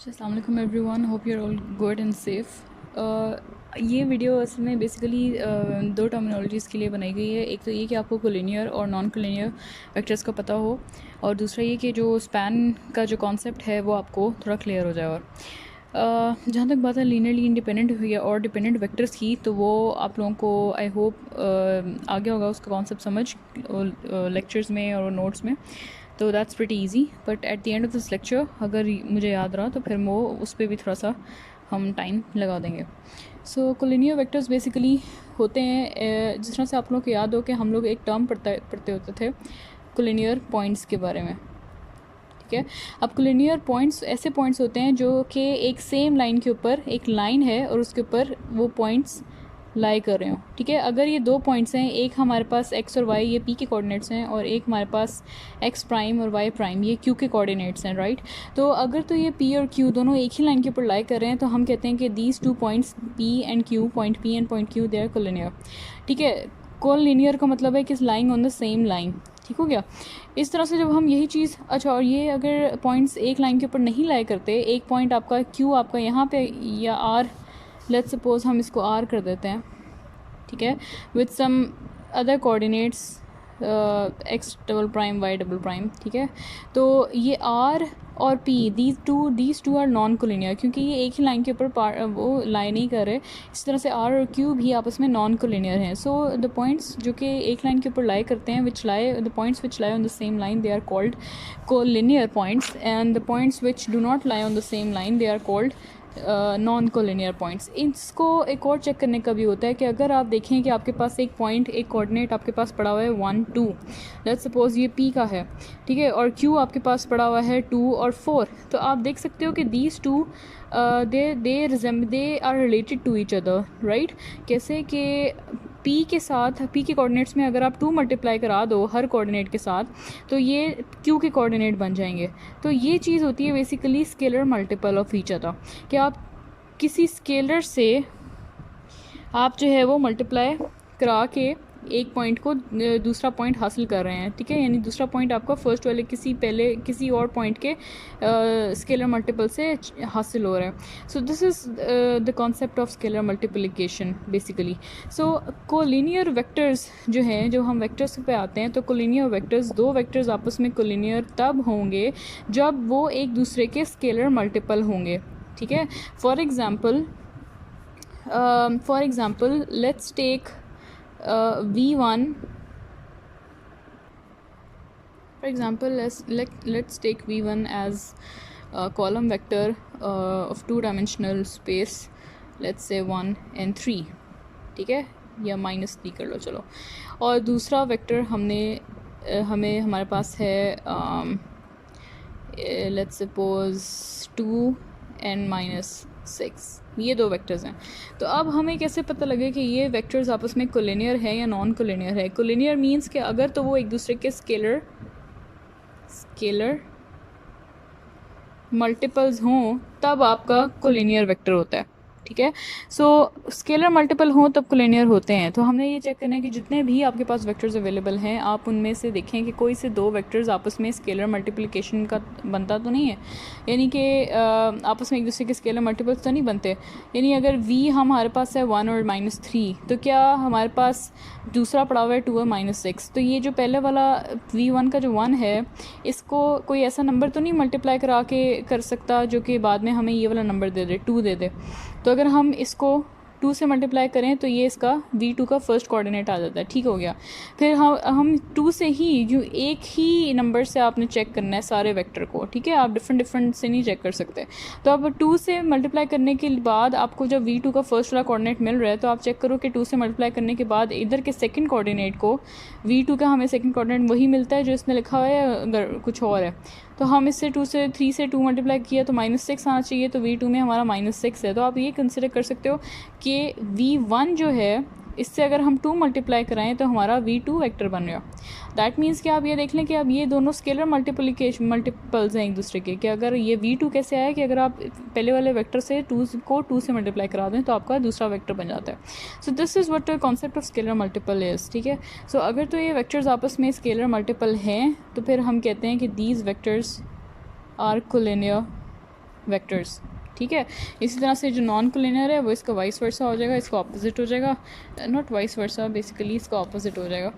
अस्सलाम वालेकुम everyone, hope you are all good and safe. ये वीडियो असल में बेसिकली दो टर्मिनोलॉजीज़ के लिए बनाई गई है। एक तो ये कि आपको कोलिनियर और नॉन कोलिनियर वेक्टर्स का पता हो, और दूसरा ये कि जो स्पैन का जो कॉन्सेप्ट है वो आपको थोड़ा क्लियर हो जाए। और जहाँ तक बात है लीनियरली इंडिपेंडेंट हुई और डिपेंडेंट वेक्टर्स की, तो वो आप लोगों को आई होप आगे होगा उसका कॉन्सेप्ट समझ लेक्चर्स में और नोट्स में। तो that's pretty easy, but at the end of this lecture अगर मुझे याद रहा तो फिर वो उस पर भी थोड़ा सा हम टाइम लगा देंगे। सो कोलिनियर वेक्टर्स बेसिकली होते हैं, जिस तरह से आप लोगों को याद हो कि हम लोग एक टर्म पढ़ते होते थे कोलिनियर पॉइंट्स के बारे में। ठीक है, अब कोलिनियर पॉइंट्स ऐसे पॉइंट्स होते हैं जो कि एक सेम लाइन के ऊपर एक लाइन है और उसके ऊपर वो पॉइंट्स लाई कर रहे हो। ठीक है, अगर ये दो पॉइंट्स हैं, एक हमारे पास एक्स और वाई ये पी के कोऑर्डिनेट्स हैं, और एक हमारे पास एक्स प्राइम और वाई प्राइम ये क्यू के कोऑर्डिनेट्स हैं, राइट। तो अगर तो ये पी और क्यू दोनों एक ही लाइन के ऊपर लाई कर रहे हैं तो हम कहते हैं कि these two points P and Q, point P and point Q, they are collinear. ठीक है, कोलिनियर का मतलब है कि lying on the same line. ठीक हो गया। इस तरह से जब हम यही चीज़, अच्छा, और ये अगर पॉइंट्स एक लाइन के ऊपर नहीं लाई करते, एक पॉइंट आपका क्यू आपका यहाँ पे या आर, लेट्स सपोज हम इसको आर कर देते हैं, ठीक है, with some other coordinates X double prime Y double prime. ठीक है, तो ये आर और P, these two are non collinear, क्योंकि ये एक ही लाइन के ऊपर वो लाई नहीं कर रहे। इस तरह से आर और क्यू भी आपस में नॉन कोलिनियर हैं। सो द पॉइंट्स जो कि एक लाइन के ऊपर लाई करते हैं, the points which lie on the same line, they are called collinear points, and the points which do not lie on the same line, they are called non collinear points. इसको एक और check करने का भी होता है कि अगर आप देखें कि आपके पास एक पॉइंट, एक कोऑर्डिनेट आपके पास पड़ा हुआ है 1 2, लेट्स सपोज ये पी का है, ठीक है, और क्यू आपके पास पड़ा हुआ है 2 और 4, तो आप देख सकते हो कि these two they are related to each other, right. कैसे कि पी के साथ, पी के कोऑर्डिनेट्स में अगर आप 2 मल्टीप्लाई करा दो हर कोऑर्डिनेट के साथ, तो ये क्यू के कोऑर्डिनेट बन जाएंगे। तो ये चीज़ होती है basically scalar multiple of each other, कि आप किसी स्केलर से आप जो है वो मल्टीप्लाई करा के एक पॉइंट को दूसरा पॉइंट हासिल कर रहे हैं। ठीक है, यानी दूसरा पॉइंट आपका फर्स्ट वाले किसी और पॉइंट के स्केलर मल्टीपल से हासिल हो रहा है। सो this is the concept of scalar multiplication basically. So collinear vectors जो हैं, जो हम वेक्टर्स पे आते हैं, तो कोलिनियर वेक्टर्स, दो वेक्टर्स आपस में कोलिनियर तब होंगे जब वो एक दूसरे के स्केलर मल्टीपल होंगे। ठीक है, for example let's take v1. For example, let's take v1 as a column vector of two-dimensional space, let's say 1 and 3, ठीक है, या -3 कर लो, चलो। और दूसरा वेक्टर हमारे पास है let's suppose 2 and -6, ये दो वेक्टर्स हैं। तो अब हमें कैसे पता लगे कि ये वेक्टर्स आपस में कोलिनियर है या नॉन कोलिनियर है? कोलिनियर मींस कि अगर तो वो एक दूसरे के स्केलर मल्टीपल्स हों तब आपका कोलिनियर वेक्टर होता है। ठीक है, सो स्केलर मल्टीपल हों तब कोलिनियर होते हैं। तो हमने ये चेक करना है कि जितने भी आपके पास वेक्टर्स अवेलेबल हैं, आप उनमें से देखें कि कोई से दो वेक्टर्स आपस में स्केलर मल्टीप्लिकेशन का बनता तो नहीं है, यानी कि आपस में एक दूसरे के स्केलर मल्टीपल्स तो नहीं बनते। यानी अगर v हमारे पास है 1 और -3, तो क्या हमारे पास दूसरा पड़ा हुआ है 2 और -6, तो ये जो पहले वाला v1 का जो 1 है, इसको कोई ऐसा नंबर तो नहीं मल्टीप्लाई करा के कर सकता जो कि बाद में हमें ये वाला नंबर दे दे, 2 दे दे। तो अगर हम इसको 2 से मल्टीप्लाई करें तो ये इसका v2 का फर्स्ट कोऑर्डिनेट आ जाता है। ठीक हो गया। फिर हम 2 से ही, जो एक ही नंबर से आपने चेक करना है सारे वेक्टर को। ठीक है, आप डिफरेंट से नहीं चेक कर सकते। तो अब 2 से मल्टीप्लाई करने के बाद आपको जब v2 का फर्स्ट वाला कोऑर्डिनेट मिल रहा है, तो आप चेक करो कि 2 से मल्टीप्लाई करने के बाद इधर के सेकंड कोऑर्डिनेट को, v2 का हमें सेकंड कोऑर्डिनेट वही मिलता है जो इसने लिखा हुआ है, अगर कुछ और है तो हम इससे 3 से 2 मल्टीप्लाई किया तो -6 आना चाहिए, तो v2 में हमारा -6 है। तो आप ये कंसिडर कर सकते हो कि v1 जो है, इससे अगर हम 2 मल्टीप्लाई कराएं तो हमारा v2 वेक्टर बन गया। दैट मीन्स कि आप ये देख लें कि अब ये दोनों स्केलर मल्टीपल्स हैं एक दूसरे के, कि अगर ये v2 कैसे आया कि अगर आप पहले वाले वेक्टर से 2 से मल्टीप्लाई करा दें तो आपका दूसरा वेक्टर बन जाता है। सो this is what the concept of scalar multiple is. ठीक है, सो अगर तो ये वेक्टर्स आपस में स्केलर मल्टीपल हैं तो फिर हम कहते हैं कि these vectors are collinear vectors, ठीक है। इसी तरह से जो नॉन कोलिनियर है वो इसका वाइस वर्सा हो जाएगा, इसका ऑपोजिट हो जाएगा, नॉट वाइस वर्सा, बेसिकली इसका ऑपोजिट हो जाएगा।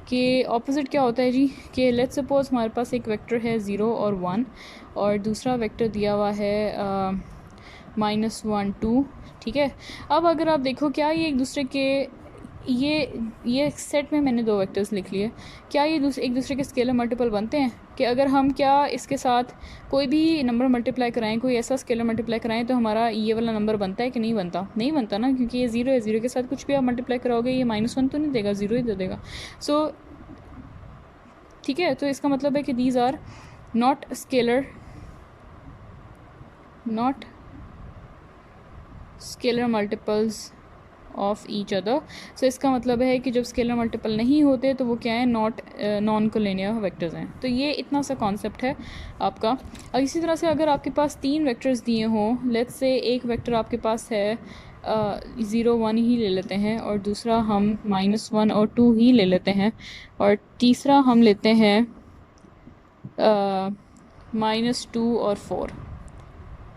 कि ऑपोजिट क्या होता है जी, कि लेट्स सपोज हमारे पास एक वेक्टर है 0 और 1 और दूसरा वेक्टर दिया हुआ है -1 2, ठीक है। अब अगर आप देखो क्या ये एक दूसरे के, ये सेट में मैंने दो वेक्टर्स लिख लिए, क्या ये एक दूसरे के स्केलर मल्टीपल बनते हैं? कि अगर हम क्या इसके साथ कोई भी नंबर मल्टीप्लाई कराएं, कोई ऐसा स्केलर मल्टीप्लाई कराएं, तो हमारा ये वाला नंबर बनता है कि नहीं बनता? नहीं बनता ना, क्योंकि ये 0 है, 0 के साथ कुछ भी आप मल्टीप्लाई कराओगे ये -1 तो नहीं देगा, 0 ही दे देगा। सो ठीक है, तो इसका मतलब है कि these are not scalar multiples of each other. So इसका मतलब है कि जब स्केलर मल्टीपल नहीं होते तो वो क्या है, नॉन कोलिनियर वेक्टर्स हैं। तो ये इतना सा कॉन्सेप्ट है आपका। और इसी तरह से अगर आपके पास 3 वेक्टर्स दिए हों, लेट्स से एक वेक्टर आपके पास है 0 1 ही ले लेते हैं, और दूसरा हम -1 और 2 ही ले लेते हैं, और तीसरा हम लेते हैं -2 और 4,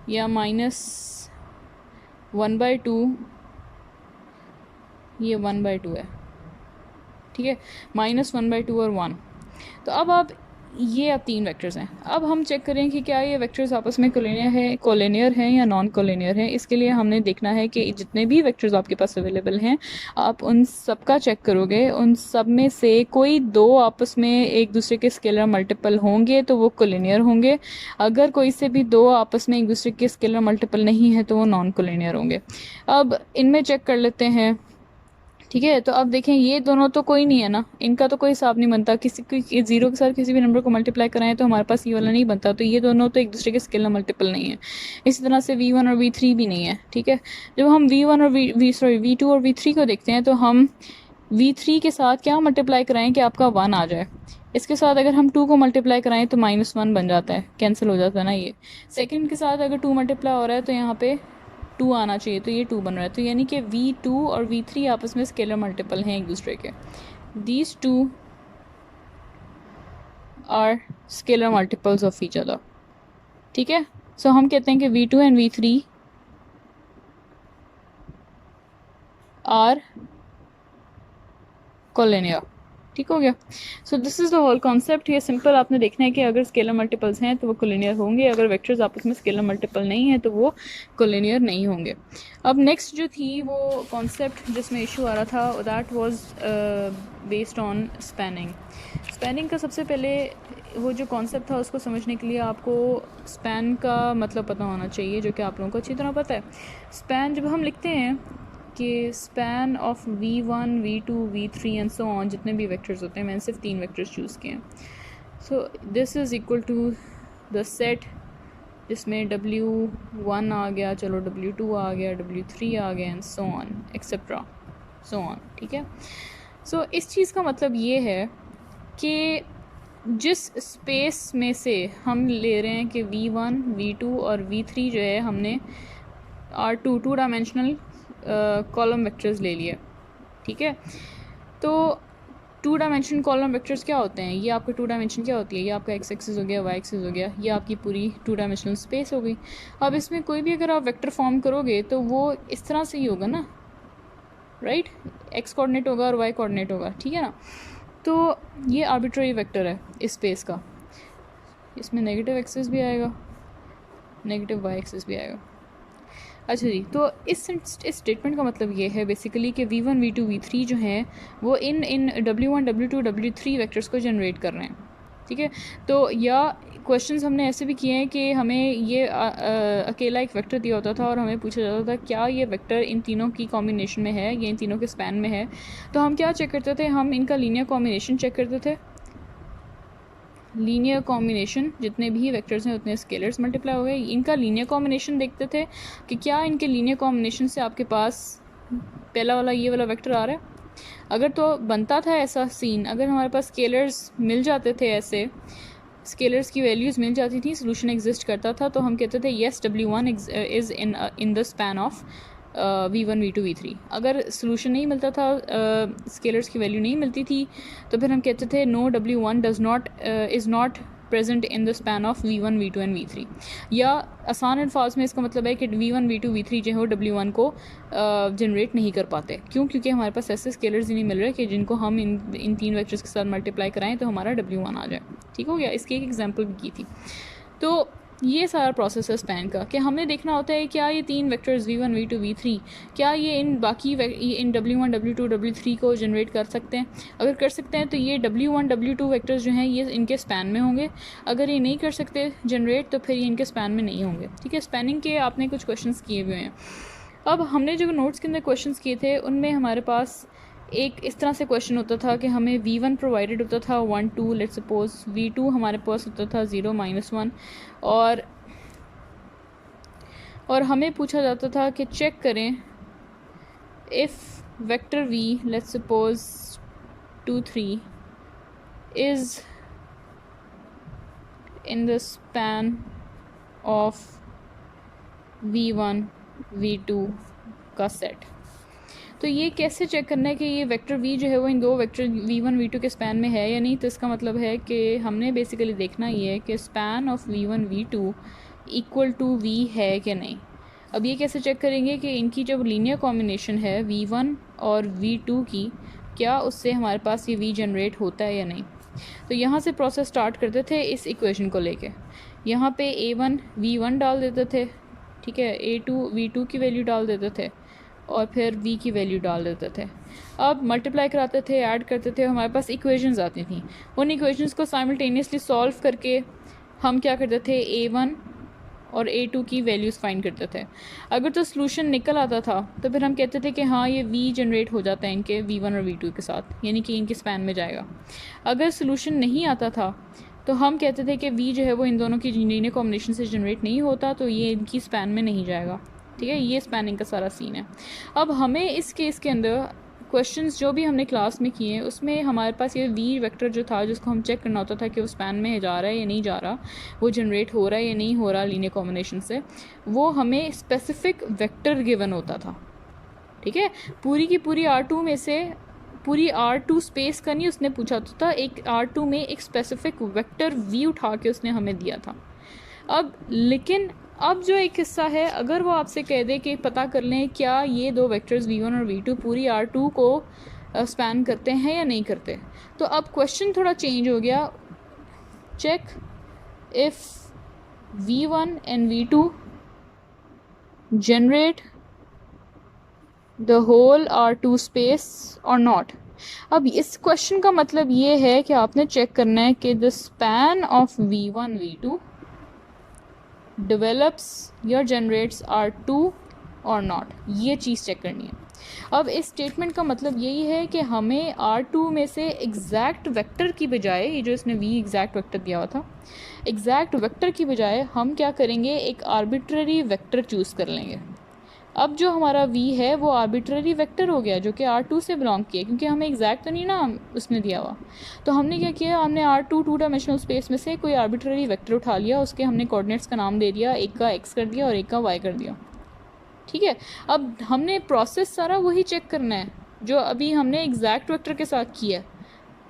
या -1/2, ये 1/2 है, ठीक है, -1/2 और 1। तो अब आप ये अब 3 वेक्टर्स हैं। अब हम चेक करें कि क्या ये वेक्टर्स आपस में कोलिनियर हैं या नॉन कोलिनियर हैं। इसके लिए हमने देखना है कि जितने भी वेक्टर्स आपके पास अवेलेबल हैं, आप उन सब का चेक करोगे, उन सब में से कोई 2 आपस में एक दूसरे के स्केलर मल्टीपल होंगे तो वो कोलिनियर होंगे। अगर कोई से भी 2 आपस में एक दूसरे के स्केलर मल्टीपल नहीं है तो वो नॉन कोलिनियर होंगे। अब इनमें चेक कर लेते हैं, ठीक है। तो अब देखें ये दोनों तो कोई नहीं है ना, इनका तो कोई हिसाब नहीं बनता। किसी 0 के साथ किसी भी नंबर को मल्टीप्लाई कराएं तो हमारे पास ये वाला नहीं बनता, तो ये दोनों तो एक दूसरे के स्केलर मल्टीपल नहीं है। इसी तरह से V1 और V3 भी नहीं है, ठीक है। जब हम V1 और V2 और V3 को देखते हैं तो हम V3 के साथ क्या मल्टीप्लाई कराएं कि आपका 1 आ जाए। इसके साथ अगर हम 2 को मल्टीप्लाई कराएं तो -1 बन जाता है, कैंसिल हो जाता है ना। ये सेकेंड के साथ अगर 2 मल्टीप्लाई हो रहा है तो यहाँ पे 2 आना चाहिए, तो ये 2 बन रहा है। तो यानी कि V2 और V3 आपस में स्केलर मल्टीपल हैं एक दूसरे के। These 2 are scalar multiples of each other, ठीक है। सो हम कहते हैं कि V2 and V3 are collinear, ठीक हो गया। So this is the whole concept. ये सिंपल आपने देखना है कि अगर स्केलर मल्टीपल्स हैं तो वो कोलिनियर होंगे, अगर वेक्टर्स आपस में स्केलर मल्टीपल नहीं है तो वो कोलिनियर नहीं होंगे। अब नेक्स्ट जो थी वो कॉन्सेप्ट जिसमें इशू आ रहा था, that was based on spanning. Spanning का सबसे पहले वो जो कॉन्सेप्ट था उसको समझने के लिए आपको स्पैन का मतलब पता होना चाहिए, जो कि आप लोगों को अच्छी तरह पता है। स्पैन जब हम लिखते हैं कि span of V1 V2 V3 and so on, जितने भी वेक्टर्स होते हैं, मैंने सिर्फ 3 वेक्टर्स चूज़ किए हैं। So this is equal to the set जिसमें W1 आ गया, चलो W2 आ गया, W3 आ गया, and so on etcetera so on, ठीक है। सो इस चीज़ का मतलब ये है कि जिस स्पेस में से हम ले रहे हैं कि V1 V2 और V3 जो है हमने टू डायमेंशनल कॉलम वेक्टर्स ले लिए, ठीक है। तो 2 डायमेंशन कॉलम वेक्टर्स क्या होते हैं? ये आपका 2 डायमेंशन क्या होती है? ये आपका x एक्सिस हो गया, y एक्सिस हो गया, ये आपकी पूरी 2 डायमेंशनल स्पेस हो गई। अब इसमें कोई भी अगर आप वेक्टर फॉर्म करोगे तो वो इस तरह से ही होगा ना, राइट। x कोऑर्डिनेट होगा और y कोऑर्डिनेट होगा, ठीक है ना। तो ये आर्बिट्रेरी वेक्टर है इस स्पेस का, इसमें नेगेटिव एक्सिस भी आएगा, नेगेटिव y एक्सिस भी आएगा। अच्छा जी, तो इस स्टेटमेंट का मतलब ये है बेसिकली कि V1 V2 V3 जो हैं वो इन W1 W2 W3 वेक्टर्स को जनरेट कर रहे हैं, ठीक है। तो या क्वेश्चंस हमने ऐसे भी किए हैं कि हमें ये अकेला एक वेक्टर दिया होता था और हमें पूछा जाता था क्या ये वेक्टर इन तीनों की कॉम्बिनेशन में है, ये इन तीनों के स्पैन में है। तो हम क्या चेक करते थे? हम इनका लीनियर कॉम्बिनेशन चेक करते थे। लीनियर कॉम्बिनेशन, जितने भी वेक्टर्स हैं उतने स्केलर्स मल्टीप्लाई हो गए, इनका लीनियर कॉम्बिनेशन देखते थे कि क्या इनके लीनियर कॉम्बिनेशन से आपके पास पहला वाला ये वाला वेक्टर आ रहा है। अगर तो बनता था ऐसा सीन, अगर हमारे पास स्केलर्स मिल जाते थे, ऐसे स्केलर्स की वैल्यूज़ मिल जाती थी, सोल्यूशन एग्जिस्ट करता था, तो हम कहते थे yes W1 is in the span of V1 V2 V3। अगर सोल्यूशन नहीं मिलता था, स्केलर्स की वैल्यू नहीं मिलती थी, तो फिर हम कहते थे no W1 is not present in the span of V1 V2 and V3। या आसान अल्फाज में इसका मतलब है कि V1 V2 V3 जो है W1 को जनरेट नहीं कर पाते। क्यों? क्योंकि हमारे पास ऐसे स्केलर्स ही नहीं मिल रहे कि जिनको हम इन तीन वेक्टर्स के साथ मल्टीप्लाई कराएं तो हमारा W1 आ जाए। ठीक हो गया? इसकी एक एग्जाम्पल भी की थी। तो ये सारा प्रोसेस है स्पैन का, कि हमने देखना होता है क्या ये तीन वेक्टर्स V1 V2 V3 क्या ये इन बाकी इन W1 W2 W3 को जनरेट कर सकते हैं। अगर कर सकते हैं तो ये W1 W2 वेक्टर्स जो हैं ये इनके स्पैन में होंगे। अगर ये नहीं कर सकते जनरेट तो फिर ये इनके स्पैन में नहीं होंगे। ठीक है? स्पैनिंग के आपने कुछ क्वेश्चंस किए हुए हैं। अब हमने जो नोट्स के अंदर क्वेश्चंस किए थे उनमें हमारे पास एक इस तरह से क्वेश्चन होता था कि हमें V1 प्रोवाइडेड होता था 1 2, लेट्स सपोज V2 हमारे पास होता था 0 -1 और हमें पूछा जाता था कि चेक करें if vector V let's suppose 2 3 is in the span of V1 V2 का सेट। तो ये कैसे चेक करना है कि ये वेक्टर V जो है वो इन दो वेक्टर V1 V2 के स्पैन में है या नहीं। तो इसका मतलब है कि हमने बेसिकली देखना ये है कि span of V1 V2 equal to V है कि नहीं। अब ये कैसे चेक करेंगे कि इनकी जब लीनियर कॉम्बिनेशन है V1 और V2 की, क्या उससे हमारे पास ये V जनरेट होता है या नहीं। तो यहाँ से प्रोसेस स्टार्ट करते थे इस इक्वेशन को लेके। यहाँ पे A1 V1 डाल देते थे, ठीक है, A2 V2 की वैल्यू डाल देते थे और फिर V की वैल्यू डाल देते थे। अब मल्टीप्लाई कराते थे, ऐड करते थे, हमारे पास इक्वेशंस आती थी। उन इक्वेशंस को साइमल्टेनियसली सॉल्व करके हम क्या करते थे, A1 और A2 की वैल्यूज़ फाइंड करते थे। अगर तो सोल्यूशन निकल आता था तो फिर हम कहते थे कि हाँ ये V जनरेट हो जाता है इनके V1 और V2 के साथ, यानी कि इनके स्पैन में जाएगा। अगर सोल्यूशन नहीं आता था तो हम कहते थे कि V जो है वो इन दोनों की लीनियर कॉम्बिनेशन से जनरेट नहीं होता, तो ये इनकी स्पैन में नहीं जाएगा। ठीक है? ये स्पैनिंग का सारा सीन है। अब हमें इस केस के अंदर क्वेश्चंस जो भी हमने क्लास में किए उसमें हमारे पास ये V वेक्टर जो था जिसको हम चेक करना होता था कि वो स्पैन में जा रहा है या नहीं जा रहा, वो जनरेट हो रहा है या नहीं हो रहा लीनियर कॉम्बिनेशन से, वो हमें स्पेसिफिक वेक्टर गिवन होता था। ठीक है? पूरी की पूरी R2 में से पूरी R2 स्पेस का नहीं उसने पूछा था, एक R2 में एक स्पेसिफिक वेक्टर V उठा के उसने हमें दिया था। अब लेकिन अब जो एक हिस्सा है, अगर वो आपसे कह दे कि पता कर लें क्या ये दो वेक्टर्स V1 और V2 पूरी R2 को स्पैन करते हैं या नहीं करते, तो अब क्वेश्चन थोड़ा चेंज हो गया। Check if V1 and V2 generate the whole R2 space और नॉट। अब इस क्वेश्चन का मतलब ये है कि आपने चेक करना है कि the span of V1 V2 develops या generates R2 और नॉट, ये चीज़ चेक करनी है। अब इस स्टेटमेंट का मतलब यही है कि हमें R2 में से एग्जैक्ट वेक्टर की बजाय, ये जो इसने V एग्जैक्ट वेक्टर दिया हुआ था, एग्जैक्ट वेक्टर की बजाय हम क्या करेंगे, एक आर्बिट्ररी वेक्टर चूज़ कर लेंगे। अब जो हमारा V है वो आर्बिट्ररी वेक्टर हो गया जो कि R2 से बिलोंग किया, क्योंकि हमें एग्जैक्ट तो नहीं ना उसने दिया हुआ। तो हमने क्या किया, हमने R2 टू डायमेंशनल स्पेस में से कोई आर्बिट्ररी वेक्टर उठा लिया, उसके हमने कोऑर्डिनेट्स का नाम दे दिया, एक का X कर दिया और एक का Y कर दिया। ठीक है? अब हमने प्रोसेस सारा वही चेक करना है जो अभी हमने एग्जैक्ट वेक्टर के साथ किया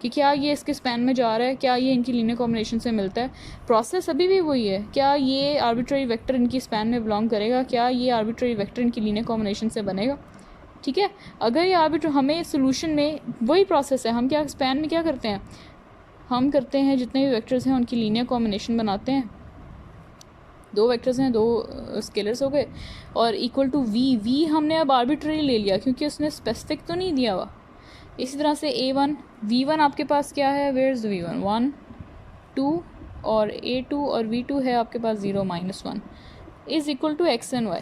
कि क्या ये इसके स्पैन में जा रहा है, क्या ये इनकी लीनियर कॉम्बिनेशन से मिलता है। प्रोसेस अभी भी वही है, क्या ये आर्बिट्ररी वेक्टर इनकी स्पैन में बिलोंग करेगा, क्या ये आर्बिट्ररी वेक्टर इनकी लीनियर कॉम्बिनेशन से बनेगा। ठीक है? अगर ये आर्बिट्ररी, हमें सोल्यूशन में वही प्रोसेस है, हम क्या स्पैन में क्या करते हैं, हम करते हैं जितने भी वेक्टर्स हैं उनकी लीनियर कॉम्बिनेशन बनाते हैं। दो वेक्टर्स हैं, दो स्केलर्स हो गए और इक्वल टू V हमने अब आर्बिट्ररी ले लिया क्योंकि उसने स्पेसिफिक तो नहीं दिया हुआ। इसी तरह से A1 V1 आपके पास क्या है, वेयर इज़ V1 1 2 और A2 और V2 है आपके पास 0 -1 is equal to X and Y।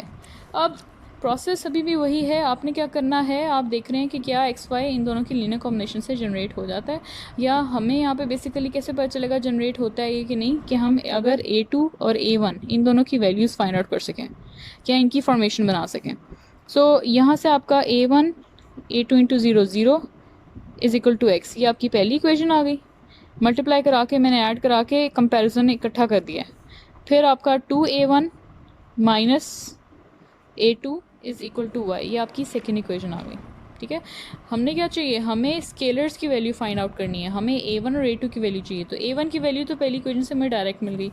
अब प्रोसेस अभी भी वही है, आपने क्या करना है, आप देख रहे हैं कि क्या XY इन दोनों की लीनियर कॉम्बिनेशन से जनरेट हो जाता है, या हमें यहाँ पे बेसिकली कैसे पता चलेगा जनरेट होता है ये कि नहीं, कि हम अगर A2 और A1 इन दोनों की वैल्यूज़ फाइंड आउट कर सकें, क्या इनकी फॉर्मेशन बना सकें। सो यहाँ से आपका A1 A2 × 0 0 is equal to X, ये आपकी पहली इक्वेशन आ गई। मल्टीप्लाई करा के मैंने ऐड करा के कंपैरिजन इकट्ठा कर दिया है। फिर आपका 2A1 - A2 is equal to Y, ये आपकी सेकेंड इक्वेशन आ गई। ठीक है, हमने क्या चाहिए, हमें स्केलर्स की वैल्यू फाइंड आउट करनी है, हमें A1 और A2 की वैल्यू चाहिए। तो A1 की वैल्यू तो पहली इक्वेशन से हमें डायरेक्ट मिल गई,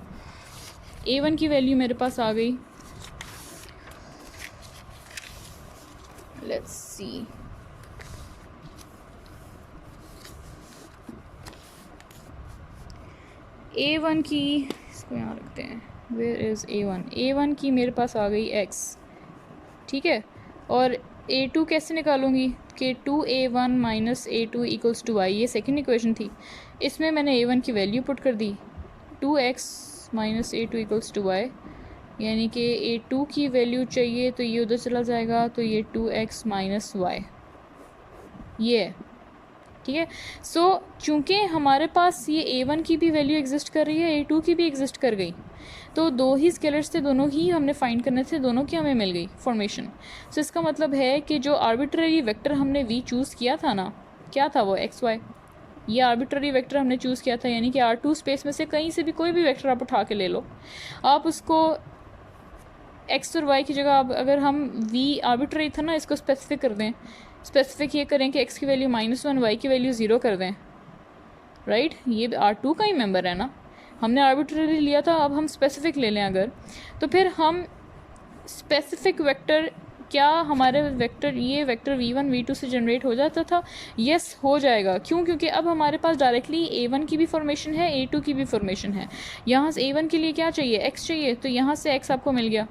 A1 की वैल्यू मेरे पास आ गई, लेट्स सी, A1 की, इसको यहाँ रखते हैं, वेयर इज़ A1 की मेरे पास आ गई x, ठीक है, और A2 कैसे निकालूंगी कि 2A1 minus A2 equals to y, ये सेकेंड इक्वेशन थी, इसमें मैंने A1 की वैल्यू पुट कर दी 2x minus A2 equals to y, यानी कि A2 की वैल्यू चाहिए तो ये उधर चला जाएगा, तो ये 2x माइनस y, ये है, ठीक है। सो चूँकि हमारे पास ये A1 की भी वैल्यू एग्जिस्ट कर रही है, A2 की भी एग्जिस्ट कर गई, तो दो ही स्केलर्स थे, दोनों ही हमने फाइंड करने थे, दोनों की हमें मिल गई फॉर्मेशन। सो इसका मतलब है कि जो आर्बिट्ररी वेक्टर हमने V चूज़ किया था ना, क्या था वो, एक्स वाई, ये आर्बिट्ररी वेक्टर हमने चूज़ किया था, यानी कि R2 स्पेस में से कहीं से भी कोई भी वेक्टर आप उठा के ले लो, आप उसको एक्स और वाई की जगह, अब अगर हम V आर्बिट्ररी था ना, इसको स्पेसिफिक कर दें, स्पेसिफिक ये करें कि x की वैल्यू -1, y की वैल्यू 0 कर दें, राइट, ये R2 का ही मेंबर है ना, हमने आर्बिट्ररी लिया था, अब हम स्पेसिफिक ले लें अगर, तो फिर हम स्पेसिफिक वेक्टर, क्या हमारे वेक्टर, ये वेक्टर V1 V2 से जनरेट हो जाता था, यस हो जाएगा, क्यों, क्योंकि अब हमारे पास डायरेक्टली A1 की भी फॉर्मेशन है, A2 की भी फॉर्मेशन है। यहाँ से A1 के लिए क्या चाहिए, x चाहिए, तो यहाँ से x आपको मिल गया,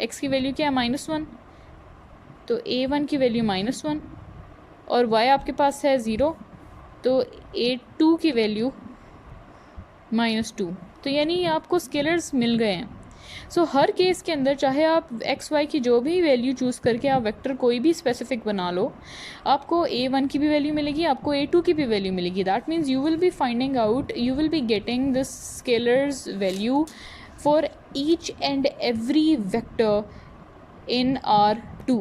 x की वैल्यू क्या है -1, तो A1 की वैल्यू -1, और y आपके पास है 0, तो A2 की वैल्यू -2, तो यानी आपको स्केलर्स मिल गए हैं। सो हर केस के अंदर चाहे आप एक्स वाई की जो भी वैल्यू चूज़ करके आप वेक्टर कोई भी स्पेसिफिक बना लो, आपको A1 की भी वैल्यू मिलेगी, आपको A2 की भी वैल्यू मिलेगी। That means you will be finding out, you will be getting this scalars value for each and every vector in R2।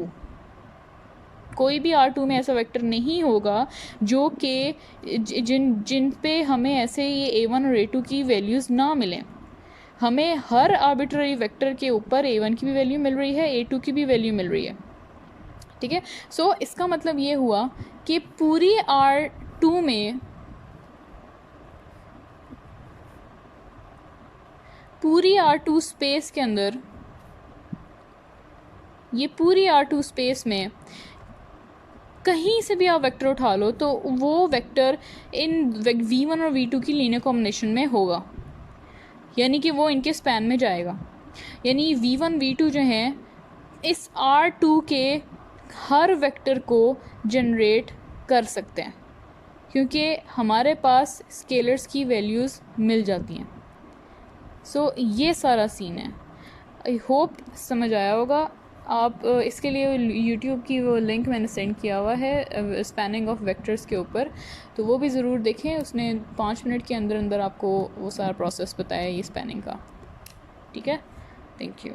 कोई भी R2 में ऐसा वेक्टर नहीं होगा जो कि जिन पे हमें ऐसे ये A1 और A2 की वैल्यूज़ ना मिलें। हमें हर आर्बिट्ररी वेक्टर के ऊपर A1 की भी वैल्यू मिल रही है, A2 की भी वैल्यू मिल रही है, ठीक है। सो इसका मतलब ये हुआ कि पूरी R2 में, पूरी R2 स्पेस के अंदर, ये पूरी R2 स्पेस में कहीं से भी आप वेक्टर उठा लो तो वो वेक्टर इन V1 और V2 की लीनियर कॉम्बिनेशन में होगा, यानी कि वो इनके स्पैन में जाएगा, यानी V1 V2 जो हैं इस R2 के हर वेक्टर को जनरेट कर सकते हैं, क्योंकि हमारे पास स्केलर्स की वैल्यूज़ मिल जाती हैं। सो ये सारा सीन है। आई होप समझ आया होगा। आप इसके लिए यूट्यूब की वो लिंक मैंने सेंड किया हुआ है स्पैनिंग ऑफ वेक्टर्स के ऊपर, तो वो भी ज़रूर देखें, उसने 5 मिनट के अंदर अंदर आपको वो सारा प्रोसेस बताया ये स्पैनिंग का, ठीक है। Thank you.